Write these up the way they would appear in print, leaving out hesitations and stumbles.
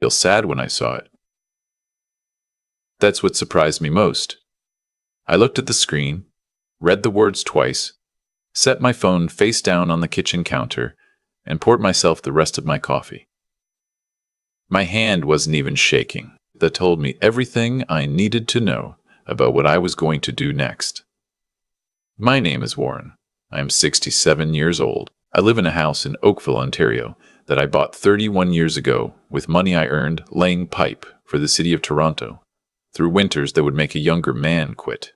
Feel sad when I saw it. That's what surprised me most. I looked at the screen, read the words twice, set my phone face down on the kitchen counter, and poured myself the rest of my coffee. My hand wasn't even shaking. That told me everything I needed to know about what I was going to do next. My name is Warren. I am 67 years old. I live in a house in Oakville, Ontario, that I bought 31 years ago with money I earned laying pipe for the city of Toronto through winters that would make a younger man quit.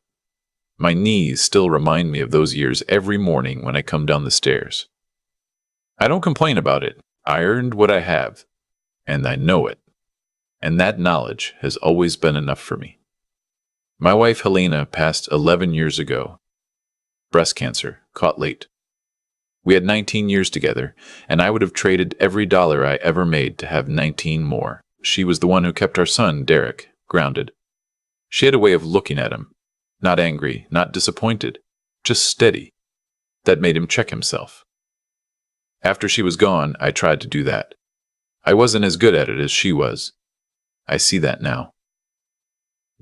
My knees still remind me of those years every morning when I come down the stairs. I don't complain about it. I earned what I have, and I know it. And that knowledge has always been enough for me. My wife Helena passed 11 years ago. Breast cancer, caught late. We had 19 years together, and I would have traded every dollar I ever made to have 19 more. She was the one who kept our son, Derek, grounded. She had a way of looking at him, not angry, not disappointed, just steady. That made him check himself. After she was gone, I tried to do that. I wasn't as good at it as she was. I see that now.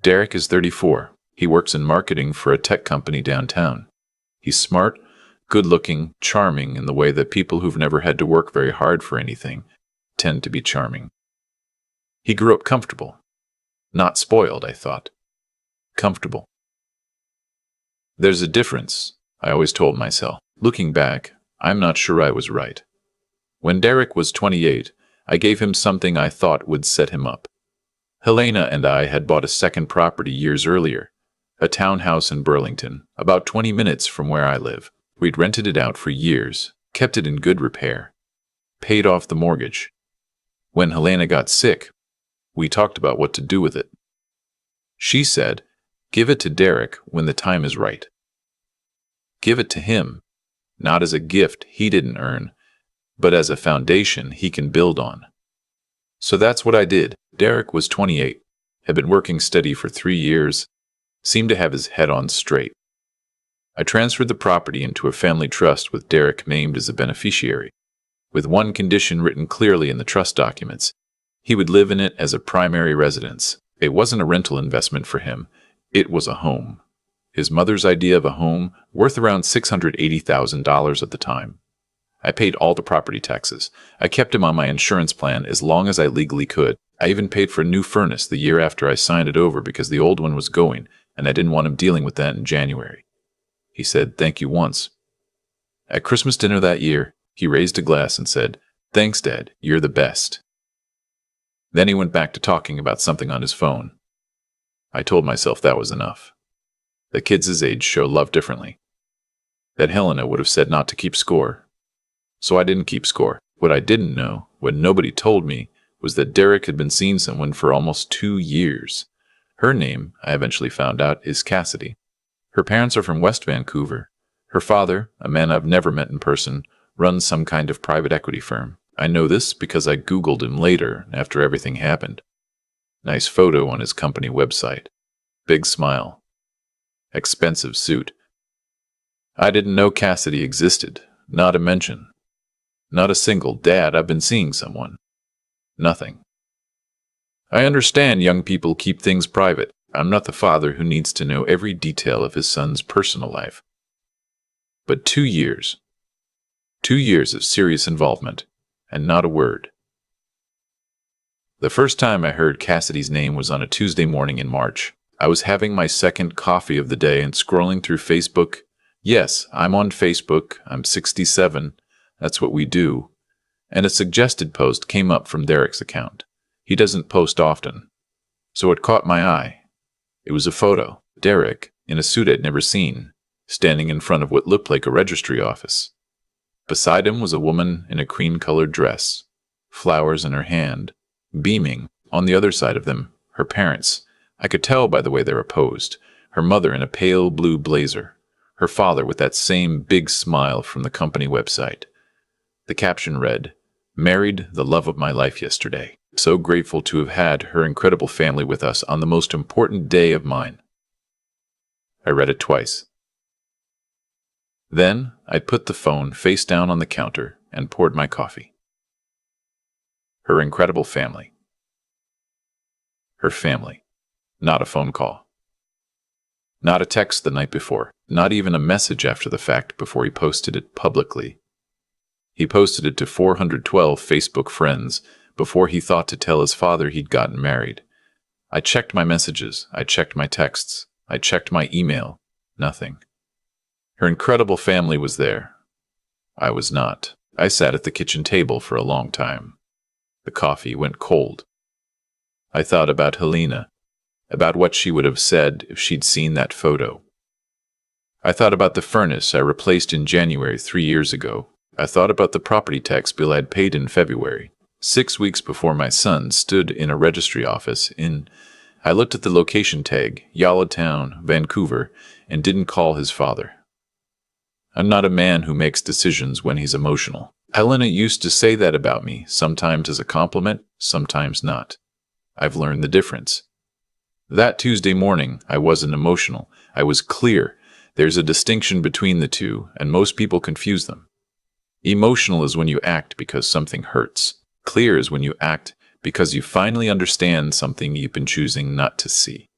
Derek is 34. He works in marketing for a tech company downtown. He's smart, good-looking, charming in the way that people who've never had to work very hard for anything tend to be charming. He grew up comfortable. Not spoiled, I thought. Comfortable. There's a difference, I always told myself. Looking back, I'm not sure I was right. When Derek was 28, I gave him something I thought would set him up. Helena and I had bought a second property years earlier, a townhouse in Burlington, about 20 minutes from where I live. We'd rented it out for years, kept it in good repair, paid off the mortgage. When Helena got sick, we talked about what to do with it. She said, give it to Derek when the time is right. Give it to him, not as a gift he didn't earn, but as a foundation he can build on. So that's what I did. Derek was 28, had been working steady for 3 years, seemed to have his head on straight. I transferred the property into a family trust with Derek named as a beneficiary, with one condition written clearly in the trust documents. He would live in it as a primary residence. It wasn't a rental investment for him. It was a home. His mother's idea of a home, worth around $680,000 at the time. I paid all the property taxes. I kept him on my insurance plan as long as I legally could. I even paid for a new furnace the year after I signed it over because the old one was going, and I didn't want him dealing with that in January. He said thank you once. At Christmas dinner that year, he raised a glass and said, "Thanks, Dad, you're the best." Then he went back to talking about something on his phone. I told myself that was enough. The kids his age show love differently. That Helena would have said not to keep score. So I didn't keep score. What I didn't know, what nobody told me, was that Derek had been seeing someone for almost 2 years. Her name, I eventually found out, is Cassidy. Her parents are from West Vancouver. Her father, a man I've never met in person, runs some kind of private equity firm. I know this because I Googled him later, after everything happened. Nice photo on his company website. Big smile. Expensive suit. I didn't know Cassidy existed. Not a mention. Not a single, "Dad, I've been seeing someone." Nothing. I understand young people keep things private. I'm not the father who needs to know every detail of his son's personal life. But 2 years. 2 years of serious involvement, and not a word. The first time I heard Cassidy's name was on a Tuesday morning in March. I was having my second coffee of the day and scrolling through Facebook. Yes, I'm on Facebook. I'm 67. That's what we do. And a suggested post came up from Derek's account. He doesn't post often. So it caught my eye. It was a photo. Derek, in a suit I'd never seen, standing in front of what looked like a registry office. Beside him was a woman in a cream-colored dress, flowers in her hand, beaming. On the other side of them, her parents. I could tell by the way they were posed. Her mother in a pale blue blazer. Her father with that same big smile from the company website. The caption read, "Married the love of my life yesterday. So grateful to have had her incredible family with us on the most important day of mine." I read it twice. Then I put the phone face down on the counter and poured my coffee. Her incredible family. Her family. Not a phone call. Not a text the night before. Not even a message after the fact before he posted it publicly. He posted it to 412 Facebook friends before he thought to tell his father he'd gotten married. I checked my messages. I checked my texts. I checked my email. Nothing. Her incredible family was there. I was not. I sat at the kitchen table for a long time. The coffee went cold. I thought about Helena, about what she would have said if she'd seen that photo. I thought about the furnace I replaced in January 3 years ago. I thought about the property tax bill I'd paid in February, 6 weeks before my son stood in a registry office I looked at the location tag, Yallowtown, Vancouver, and didn't call his father. I'm not a man who makes decisions when he's emotional. Helena used to say that about me, sometimes as a compliment, sometimes not. I've learned the difference. That Tuesday morning, I wasn't emotional. I was clear. There's a distinction between the two, and most people confuse them. Emotional is when you act because something hurts. Clear is when you act because you finally understand something you've been choosing not to see.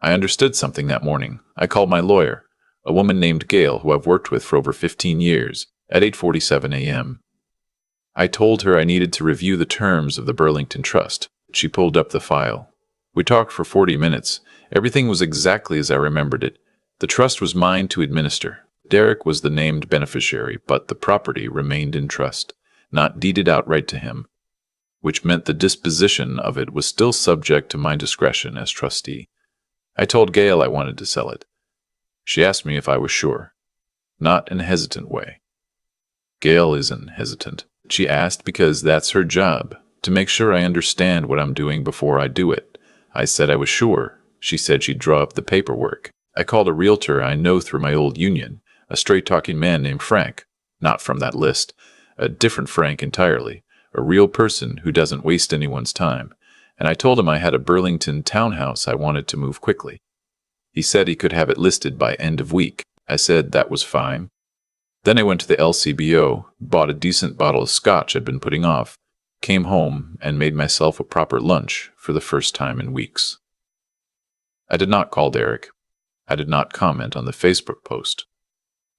I understood something that morning. I called my lawyer, a woman named Gail who I've worked with for over 15 years, at 8:47 a.m. I told her I needed to review the terms of the Burlington Trust. She pulled up the file. We talked for 40 minutes. Everything was exactly as I remembered it. The trust was mine to administer. Derek was the named beneficiary, but the property remained in trust, not deeded outright to him, which meant the disposition of it was still subject to my discretion as trustee. I told Gail I wanted to sell it. She asked me if I was sure. Not in a hesitant way. Gail isn't hesitant. She asked because that's her job, to make sure I understand what I'm doing before I do it. I said I was sure. She said she'd draw up the paperwork. I called a realtor I know through my old union, a straight-talking man named Frank. Not from that list. A different Frank entirely. A real person who doesn't waste anyone's time. And I told him I had a Burlington townhouse I wanted to move quickly. He said he could have it listed by end of week. I said that was fine. Then I went to the LCBO, bought a decent bottle of scotch I'd been putting off, came home, and made myself a proper lunch for the first time in weeks. I did not call Derek. I did not comment on the Facebook post.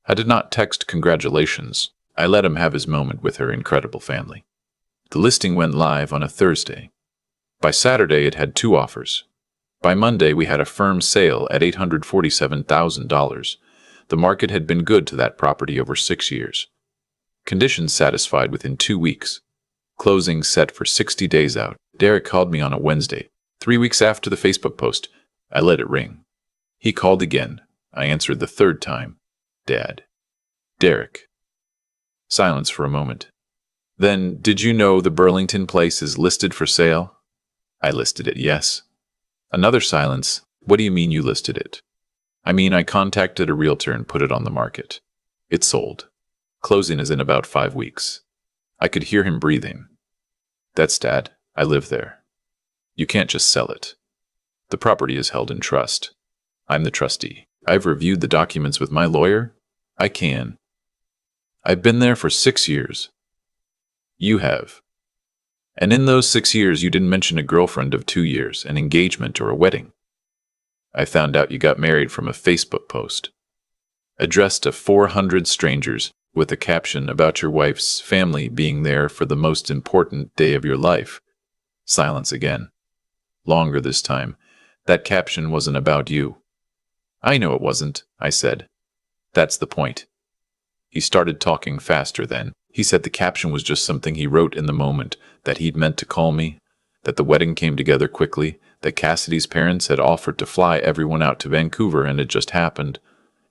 I did not text congratulations. I let him have his moment with her incredible family. The listing went live on a Thursday. By Saturday, it had 2 offers. By Monday, we had a firm sale at $847,000. The market had been good to that property over 6 years. Conditions satisfied within 2 weeks. Closing set for 60 days out. Derek called me on a Wednesday, 3 weeks after the Facebook post. I let it ring. He called again. I answered the 3rd time. Dad. Derek. Silence for a moment. Then, did you know the Burlington place is listed for sale? I listed it, yes. Another silence. What do you mean you listed it? I mean, I contacted a realtor and put it on the market. It's sold. Closing is in about 5 weeks. I could hear him breathing. That's Dad. I live there. You can't just sell it. The property is held in trust. I'm the trustee. I've reviewed the documents with my lawyer. I can. I've been there for 6 years. You have. And in those 6 years, you didn't mention a girlfriend of 2 years, an engagement, or a wedding. I found out you got married from a Facebook post, addressed to 400 strangers, with a caption about your wife's family being there for the most important day of your life. Silence again. Longer this time. That caption wasn't about you. I know it wasn't, I said. That's the point. He started talking faster then. He said the caption was just something he wrote in the moment, that he'd meant to call me, that the wedding came together quickly, that Cassidy's parents had offered to fly everyone out to Vancouver and it just happened.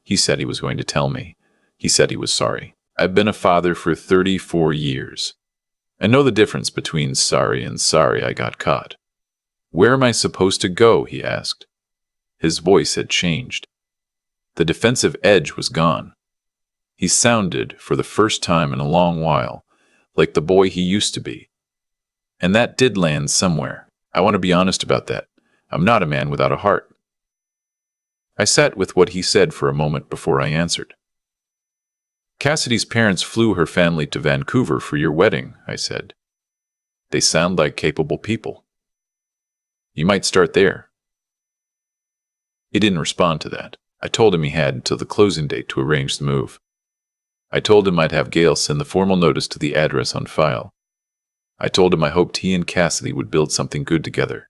He said he was going to tell me. He said he was sorry. I've been a father for 34 years. I know the difference between sorry and sorry I got caught. Where am I supposed to go? He asked. His voice had changed. The defensive edge was gone. He sounded, for the first time in a long while, like the boy he used to be. And that did land somewhere. I want to be honest about that. I'm not a man without a heart. I sat with what he said for a moment before I answered. Cassidy's parents flew her family to Vancouver for your wedding, I said. They sound like capable people. You might start there." He didn't respond to that. I told him he had until the closing date to arrange the move. I told him I'd have Gail send the formal notice to the address on file. I told him I hoped he and Cassidy would build something good together.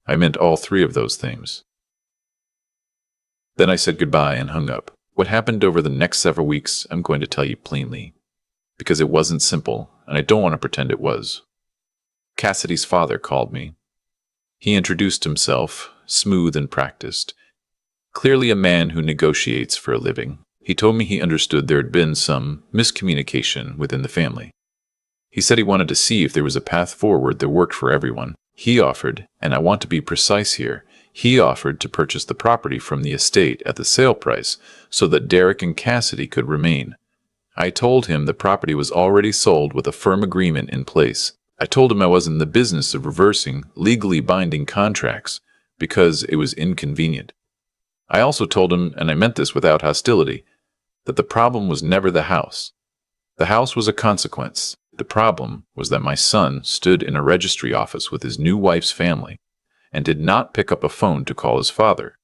I meant all three of those things. Then I said goodbye and hung up. What happened over the next several weeks, I'm going to tell you plainly, because it wasn't simple, and I don't want to pretend it was. Cassidy's father called me. He introduced himself, smooth and practiced, clearly a man who negotiates for a living. He told me he understood there had been some miscommunication within the family. He said he wanted to see if there was a path forward that worked for everyone. He offered, and I want to be precise here, he offered to purchase the property from the estate at the sale price so that Derek and Cassidy could remain. I told him the property was already sold with a firm agreement in place. I told him I was in the business of reversing legally binding contracts because it was inconvenient. I also told him, and I meant this without hostility, that the problem was never the house. The house was a consequence. The problem was that my son stood in a registry office with his new wife's family and did not pick up a phone to call his father,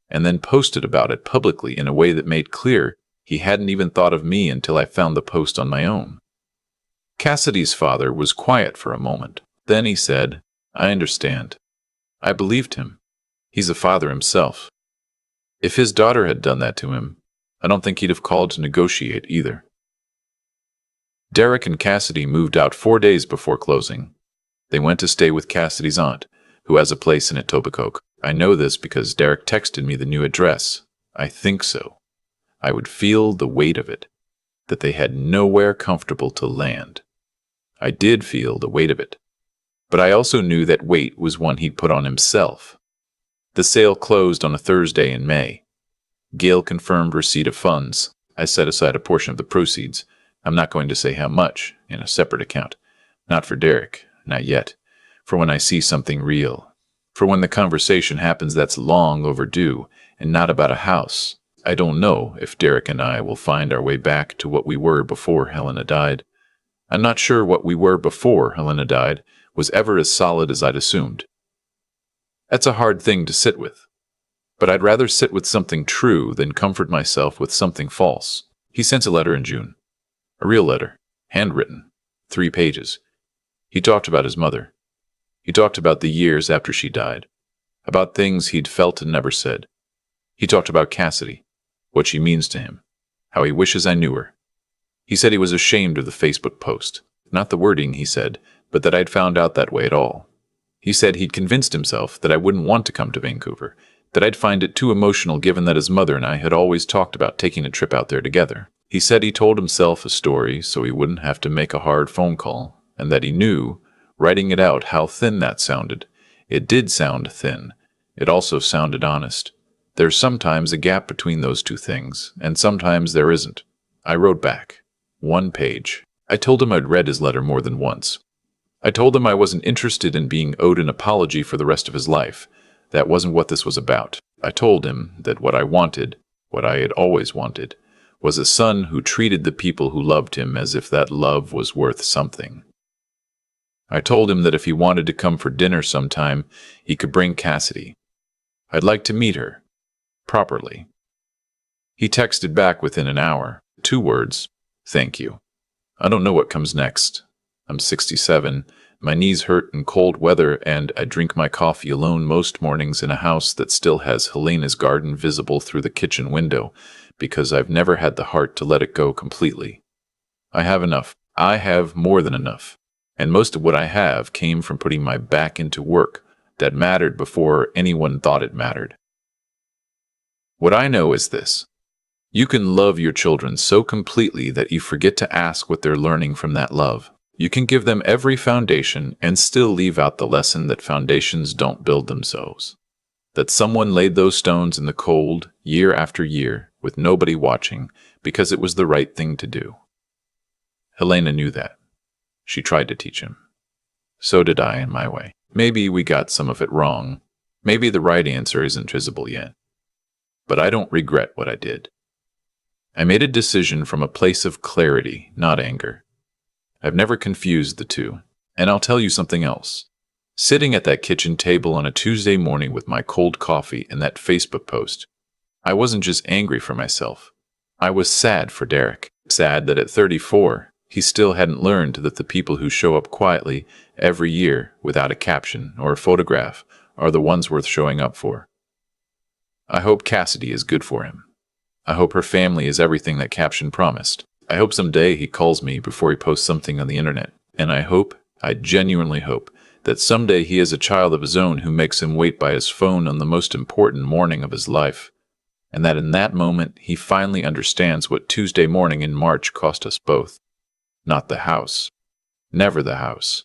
and then posted about it publicly in a way that made clear he hadn't even thought of me until I found the post on my own. Cassidy's father was quiet for a moment. Then he said, "I understand." I believed him. He's a father himself. If his daughter had done that to him, I don't think he'd have called to negotiate either. Derek and Cassidy moved out 4 days before closing. They went to stay with Cassidy's aunt, who has a place in Etobicoke. I know this because Derek texted me the new address. I think so. I would feel the weight of it, that they had nowhere comfortable to land. I did feel the weight of it, but I also knew that weight was one he'd put on himself. The sale closed on a Thursday in May. Gail confirmed receipt of funds. I set aside a portion of the proceeds. I'm not going to say how much, in a separate account. Not for Derek, not yet. For when I see something real. For when the conversation happens that's long overdue, and not about a house. I don't know if Derek and I will find our way back to what we were before Helena died. I'm not sure what we were before Helena died was ever as solid as I'd assumed. That's a hard thing to sit with. But I'd rather sit with something true than comfort myself with something false. He sent a letter in June. A real letter. Handwritten. 3 pages. He talked about his mother. He talked about the years after she died. About things he'd felt and never said. He talked about Cassidy. What she means to him. How he wishes I knew her. He said he was ashamed of the Facebook post. Not the wording, he said, but that I'd found out that way at all. He said he'd convinced himself that I wouldn't want to come to Vancouver, that I'd find it too emotional given that his mother and I had always talked about taking a trip out there together. He said he told himself a story so he wouldn't have to make a hard phone call, and that he knew, writing it out, how thin that sounded. It did sound thin. It also sounded honest. There's sometimes a gap between those two things, and sometimes there isn't. I wrote back. 1 page. I told him I'd read his letter more than once. I told him I wasn't interested in being owed an apology for the rest of his life. That wasn't what this was about. I told him that what I wanted, what I had always wanted, was a son who treated the people who loved him as if that love was worth something. I told him that if he wanted to come for dinner sometime, he could bring Cassidy. I'd like to meet her. Properly. He texted back within an hour. 2 words. Thank you. I don't know what comes next. I'm 67. My knees hurt in cold weather, and I drink my coffee alone most mornings in a house that still has Helena's garden visible through the kitchen window, because I've never had the heart to let it go completely. I have enough. I have more than enough. And most of what I have came from putting my back into work that mattered before anyone thought it mattered. What I know is this. You can love your children so completely that you forget to ask what they're learning from that love. You can give them every foundation and still leave out the lesson that foundations don't build themselves. That someone laid those stones in the cold, year after year, with nobody watching, because it was the right thing to do. Helena knew that. She tried to teach him. So did I in my way. Maybe we got some of it wrong. Maybe the right answer isn't visible yet. But I don't regret what I did. I made a decision from a place of clarity, not anger. I've never confused the two. And I'll tell you something else. Sitting at that kitchen table on a Tuesday morning with my cold coffee and that Facebook post, I wasn't just angry for myself. I was sad for Derek. Sad that at 34, he still hadn't learned that the people who show up quietly every year without a caption or a photograph are the ones worth showing up for. I hope Cassidy is good for him. I hope her family is everything that caption promised. I hope someday he calls me before he posts something on the internet. And I genuinely hope, that someday he has a child of his own who makes him wait by his phone on the most important morning of his life. And that in that moment he finally understands what Tuesday morning in March cost us both. Not the house. Never the house.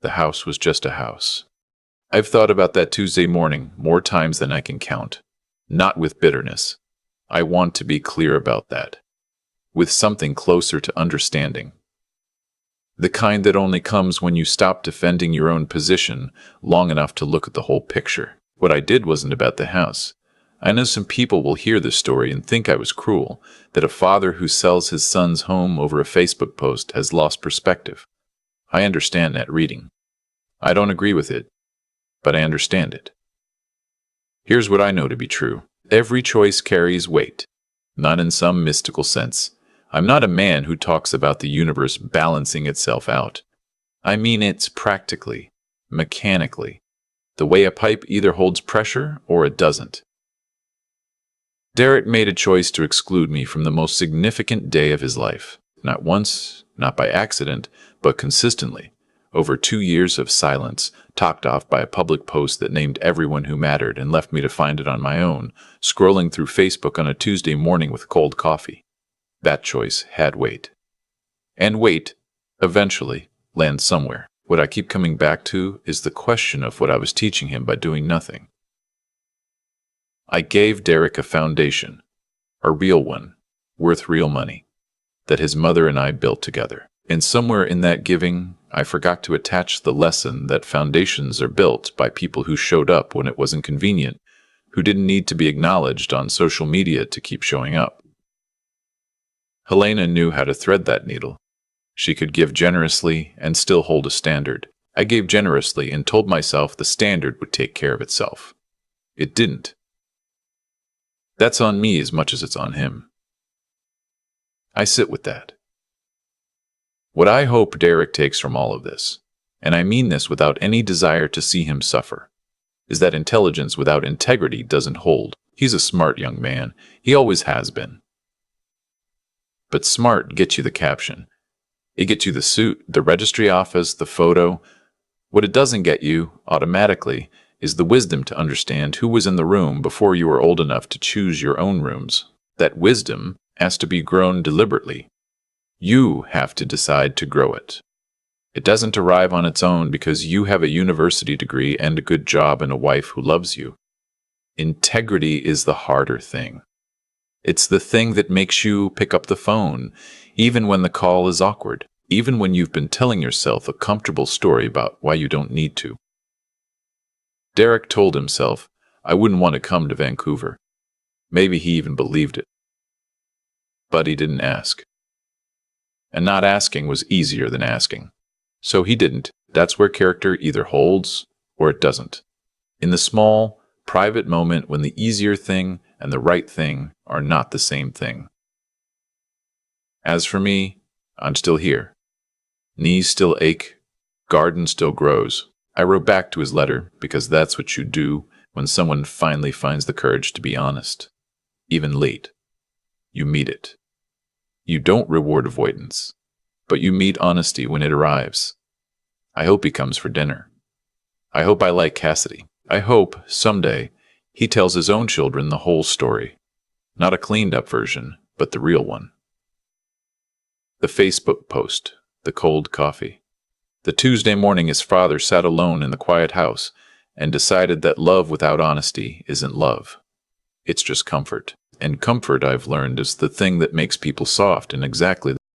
The house was just a house. I've thought about that Tuesday morning more times than I can count. Not with bitterness. I want to be clear about that. With something closer to understanding. The kind that only comes when you stop defending your own position long enough to look at the whole picture. What I did wasn't about the house. I know some people will hear this story and think I was cruel, that a father who sells his son's home over a Facebook post has lost perspective. I understand that reading. I don't agree with it, but I understand it. Here's what I know to be true. Every choice carries weight, not in some mystical sense. I'm not a man who talks about the universe balancing itself out. I mean it's practically, mechanically, the way a pipe either holds pressure or it doesn't. Derek made a choice to exclude me from the most significant day of his life. Not once, not by accident, but consistently. Over 2 years of silence, topped off by a public post that named everyone who mattered and left me to find it on my own, scrolling through Facebook on a Tuesday morning with cold coffee. That choice had weight. And weight, eventually, lands somewhere. What I keep coming back to is the question of what I was teaching him by doing nothing. I gave Derek a foundation, a real one, worth real money, that his mother and I built together. And somewhere in that giving, I forgot to attach the lesson that foundations are built by people who showed up when it wasn't convenient, who didn't need to be acknowledged on social media to keep showing up. Helena knew how to thread that needle. She could give generously and still hold a standard. I gave generously and told myself the standard would take care of itself. It didn't. That's on me as much as it's on him. I sit with that. What I hope Derek takes from all of this, and I mean this without any desire to see him suffer, is that intelligence without integrity doesn't hold. He's a smart young man. He always has been. But smart gets you the caption. It gets you the suit, the registry office, the photo. What it doesn't get you, automatically, is the wisdom to understand who was in the room before you were old enough to choose your own rooms. That wisdom has to be grown deliberately. You have to decide to grow it. It doesn't arrive on its own because you have a university degree and a good job and a wife who loves you. Integrity is the harder thing. It's the thing that makes you pick up the phone, even when the call is awkward, even when you've been telling yourself a comfortable story about why you don't need to. Derek told himself, I wouldn't want to come to Vancouver. Maybe he even believed it. But he didn't ask. And not asking was easier than asking. So he didn't. That's where character either holds or it doesn't. In the small, private moment when the easier thing and the right thing are not the same thing. As for me, I'm still here. Knees still ache, garden still grows. I wrote back to his letter because that's what you do when someone finally finds the courage to be honest. Even late. You meet it. You don't reward avoidance, but you meet honesty when it arrives. I hope he comes for dinner. I hope I like Cassidy. I hope, someday, he tells his own children the whole story. Not a cleaned-up version, but the real one. The Facebook post, the cold coffee. The Tuesday morning his father sat alone in the quiet house and decided that love without honesty isn't love. It's just comfort. And comfort, I've learned, is the thing that makes people soft in exactly